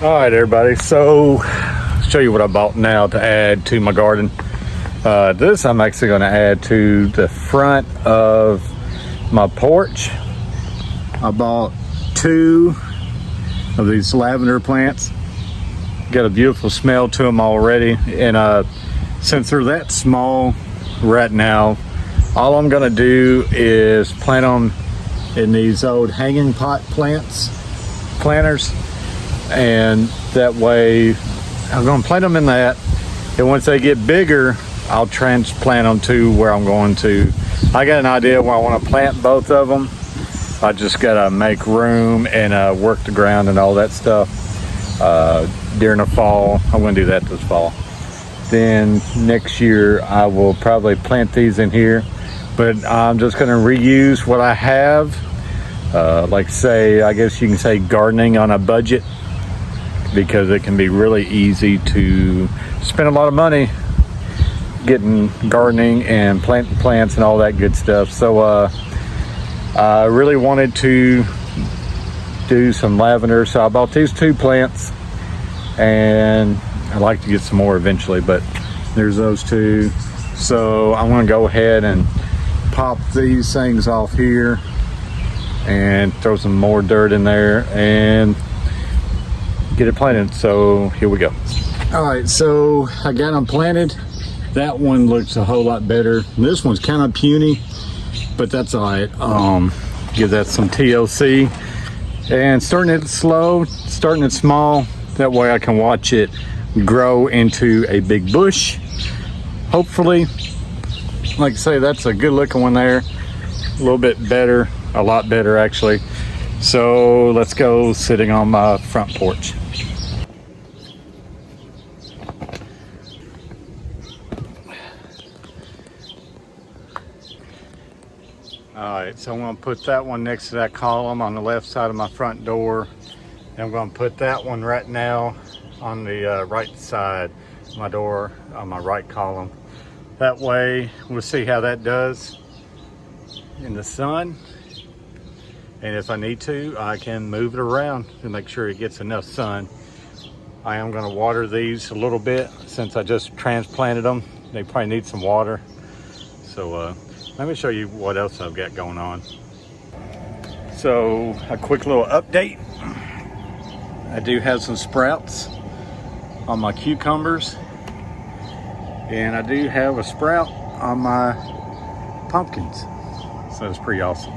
All right, everybody, so I'll show you what I bought now to add to my garden. This I'm actually going to add to the front of my porch. I bought 2 of these lavender plants. Got a beautiful smell to them already, and since they're that small right now, all I'm going to do is plant them in these old hanging pot planters. And that way I'm going to plant them in that, and once they get bigger I'll transplant them to where I'm going to. I got an idea where I want to plant both of them. I just got to make room and work the ground and all that stuff during the fall. I'm going to do that this fall. Then next year I will probably plant these in here, but I'm just going to reuse what I have. Like say, I guess you can say gardening on a budget, because it can be really easy to spend a lot of money getting gardening and planting plants and all that good stuff. So I really wanted to do some lavender, so I bought these 2 plants, and I'd like to get some more eventually, but there's those 2. So I'm going to go ahead and pop these things off here and throw some more dirt in there and get it planted. So here we go. All right, so I got them planted. That one looks a whole lot better. This one's kind of puny, but that's all right. Give that some TLC, and starting it slow, starting it small. That way I can watch it grow into a big bush. Hopefully, like I say, that's a good looking one there. A little bit better, a lot better actually. So let's go sitting on my front porch. Alright, so I'm going to put that one next to that column on the left side of my front door. And I'm going to put that one right now on the right side of my door, on my right column. That way we'll see how that does in the sun. And if I need to, I can move it around to make sure it gets enough sun. I am going to water these a little bit since I just transplanted them. They probably need some water. So let me show you what else I've got going on. So a quick little update. I do have some sprouts on my cucumbers, and I do have a sprout on my pumpkins. So it's pretty awesome.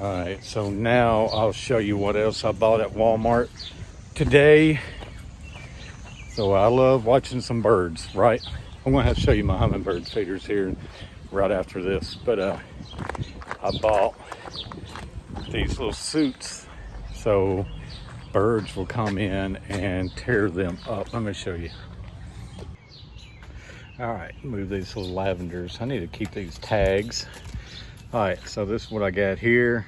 All right, so now I'll show you what else I bought at Walmart today. So I love watching some birds, right? I'm gonna have to show you my hummingbird feeders here right after this, but I bought these little suits so birds will come in and tear them up. Let me show you. All right, move these little lavenders. I need to keep these tags. All right, so this is what I got here.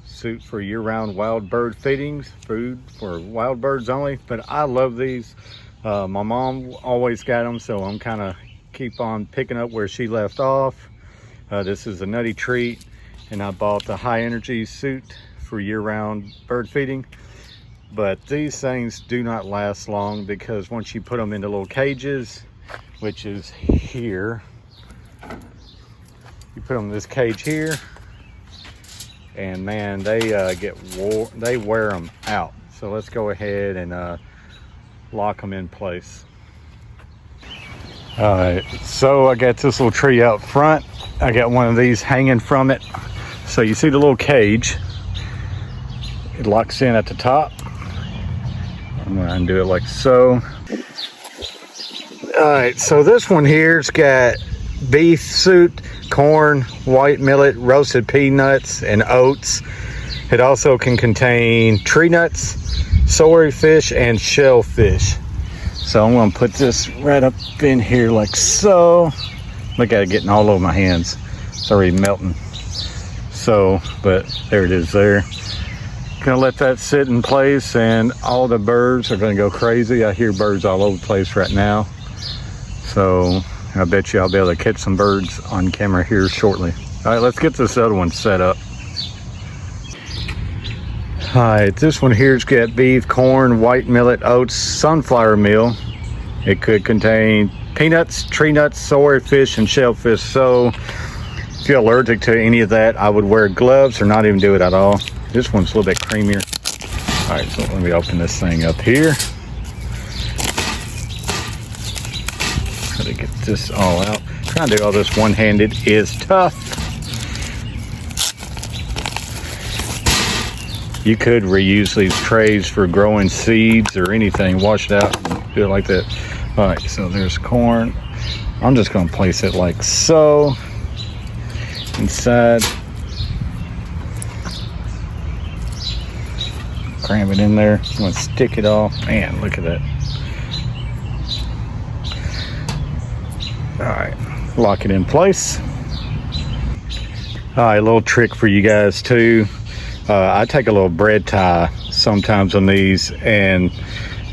Suit for year-round wild bird feedings, food for wild birds only, but I love these. My mom always got them, so I'm kind of keep on picking up where she left off. This is a nutty treat, and I bought the high energy suit for year-round bird feeding. But these things do not last long, because once you put them into little cages, which is here, you put them in this cage here, and man, they they wear them out. So let's go ahead and lock them in place. All right, so I got this little tree out front. I got one of these hanging from it. So you see the little cage, it locks in at the top. I'm gonna undo it like so. All right, so this one here's got beef suit, corn, white millet, roasted peanuts, and oats. It also can contain tree nuts, soy fish, and shellfish. So I'm gonna put this right up in here like so. Look at it getting all over my hands. It's already melting. So, but there it is there. Gonna let that sit in place, and all the birds are gonna go crazy. I hear birds all over the place right now. So I bet you I'll be able to catch some birds on camera here shortly. All right, let's get this other one set up. All right, this one here's got beef, corn, white millet, oats, sunflower meal. It could contain peanuts, tree nuts, soy, fish, and shellfish. So if you're allergic to any of that, I would wear gloves or not even do it at all. This one's a little bit creamier. All right, so let me open this thing up here. Try to get this all out. Trying to do all this one-handed is tough. You could reuse these trays for growing seeds or anything. Wash it out and do it like that. All right, so there's corn. I'm just gonna place it like so inside. Cram it in there. I'm gonna stick it all. Man, look at that. All right, lock it in place. All right, a little trick for you guys too. I take a little bread tie sometimes on these and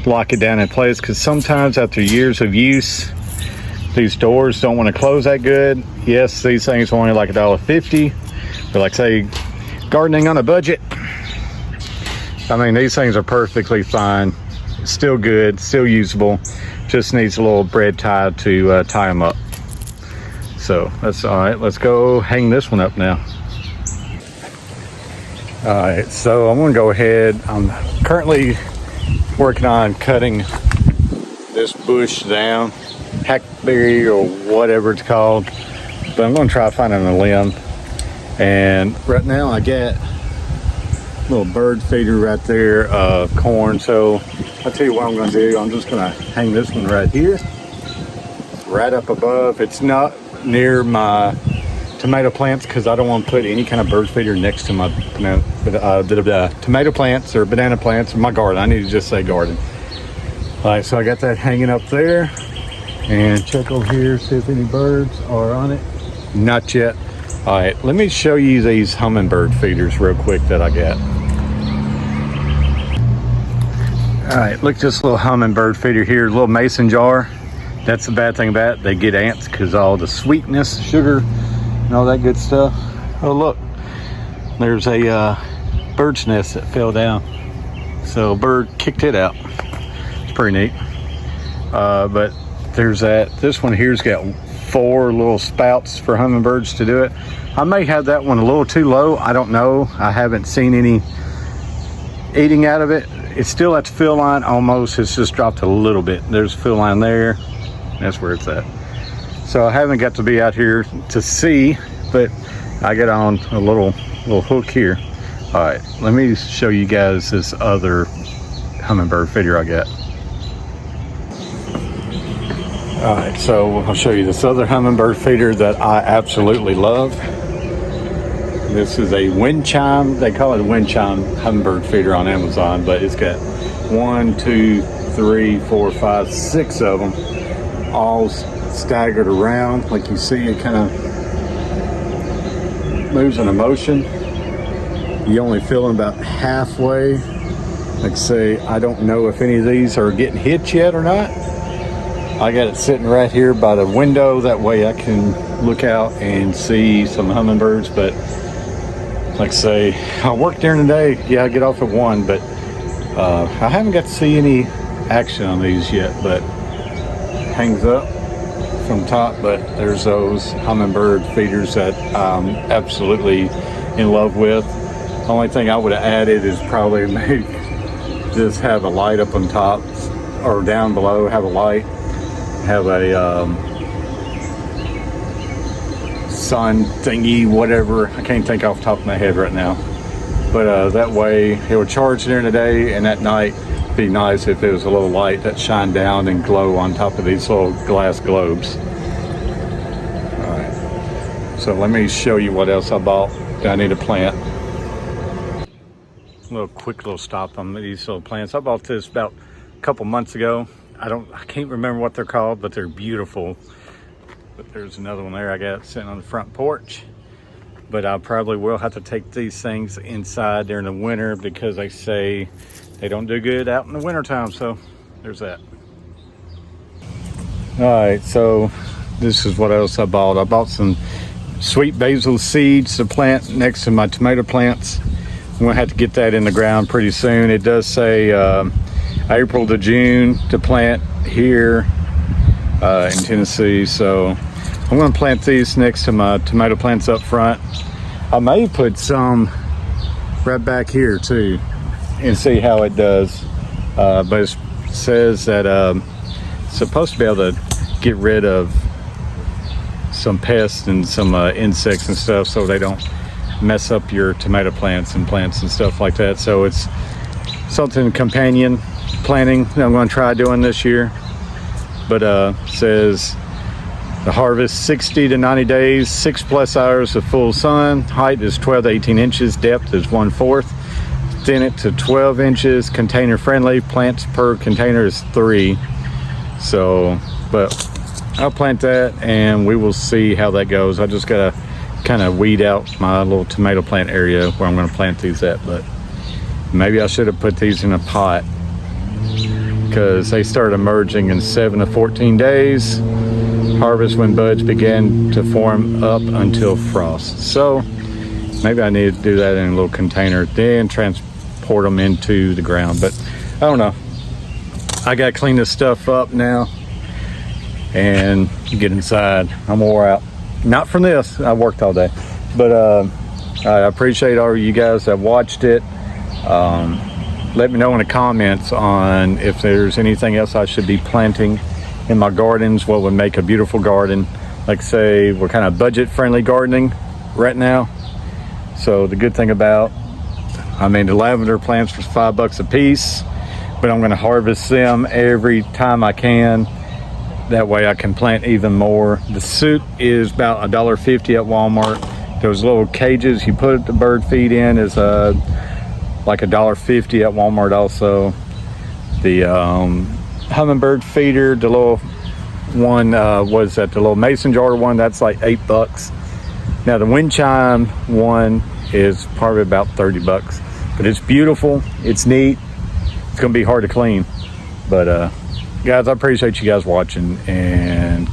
lock it down in place, because sometimes after years of use, these doors don't want to close that good. Yes, these things are only like $1.50, but like say gardening on a budget, I mean, these things are perfectly fine, still good, still usable, just needs a little bread tie to tie them up. So that's all right. Let's go hang this one up now. All right, so I'm gonna go ahead. I'm currently working on cutting this bush down, hackberry or whatever it's called, but I'm gonna try finding a limb. And right now I got a little bird feeder right there of corn. So I'll tell you what I'm gonna do. I'm just gonna hang this one right here, right up above. It's not near my tomato plants because I don't want to put any kind of bird feeder next to my tomato plants or banana plants or my garden. I need to just say garden. All right, so I got that hanging up there, and check over here, see if any birds are on it. Not yet. All right, let me show you these hummingbird feeders real quick that I got. All right, look at this little hummingbird feeder here, little mason jar. That's the bad thing about it. They get ants because all the sweetness, sugar, and all that good stuff. Oh look, there's a bird's nest that fell down. So a bird kicked it out. It's pretty neat. But there's that. This one here's got 4 little spouts for hummingbirds to do it. I may have that one a little too low. I don't know. I haven't seen any eating out of it. It's still at the fill line almost. It's just dropped a little bit. There's a fill line there. That's where it's at. So I haven't got to be out here to see, but I got on a little hook here. All right, let me show you guys this other hummingbird feeder I got. All right, so I'll show you this other hummingbird feeder that I absolutely love. This is a wind chime. They call it a wind chime hummingbird feeder on Amazon, but it's got 1, 2, 3, 4, 5, 6 of them, all staggered around. Like you see, it kind of moves in a motion. You only fill them about halfway. Like say, I don't know if any of these are getting hit yet or not. I got it sitting right here by the window. That way I can look out and see some hummingbirds. But like say, I work during the day. Yeah, I get off at 1, but I haven't got to see any action on these yet. But hangs up from top. But there's those hummingbird feeders that I'm absolutely in love with. Only thing I would have added is probably make just have a light up on top or down below, have a light, have a sun thingy, whatever. I can't think off the top of my head right now. But that way it would charge during the day, and at night it'd be nice if it was a little light that shine down and glow on top of these little glass globes. All right, so let me show you what else I bought that I need to plant. Quick little stop on these little plants. I bought this about a couple months ago. I can't remember what they're called, but they're beautiful. But there's another one there I got sitting on the front porch. But I probably will have to take these things inside during the winter because they say they don't do good out in the winter time. So there's that. All right, so this is what else I bought. I bought some sweet basil seeds to plant next to my tomato plants. I'm gonna have to get that in the ground pretty soon. It does say April to June to plant here in Tennessee. So I'm gonna plant these next to my tomato plants up front. I may put some right back here too and see how it does. But it says that it's supposed to be able to get rid of some pests and some insects and stuff, so they don't mess up your tomato plants and stuff like that. So it's something companion planting that I'm going to try doing this year. But says the harvest 60 to 90 days, 6+ hours of full sun. Height is 12 to 18 inches. Depth is 1/4. Thin it to 12 inches. Container friendly. Plants per container is 3. So, but I'll plant that and we will see how that goes. I just gotta kind of weed out my little tomato plant area where I'm going to plant these at. But maybe I should have put these in a pot, because they start emerging in 7 to 14 days. Harvest when buds begin to form up until frost. So maybe I need to do that in a little container, then transport them into the ground. But I don't know. I got to clean this stuff up now and get inside. I'm wore out. Not from this. I worked all day. But I appreciate all of you guys that watched it. Let me know in the comments on if there's anything else I should be planting in my gardens, what would make a beautiful garden. Like I say, we're kind of budget friendly gardening right now. So the good thing about, I mean, the lavender plants was $5 a piece, but I'm gonna harvest them every time I can. That way I can plant even more. The suit is about $1.50 at Walmart. Those little cages you put the bird feed in is like $1.50 at Walmart also. The hummingbird feeder, the little one, was that the little mason jar one, that's like $8. Now the wind chime one is probably about $30, but it's beautiful, it's neat, it's gonna be hard to clean. But guys, I appreciate you guys watching and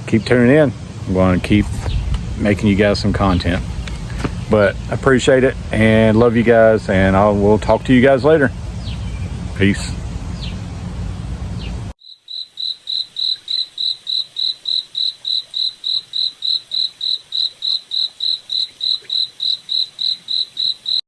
keep tuning in. I'm going to keep making you guys some content. But I appreciate it and love you guys, and I will talk to you guys later. Peace.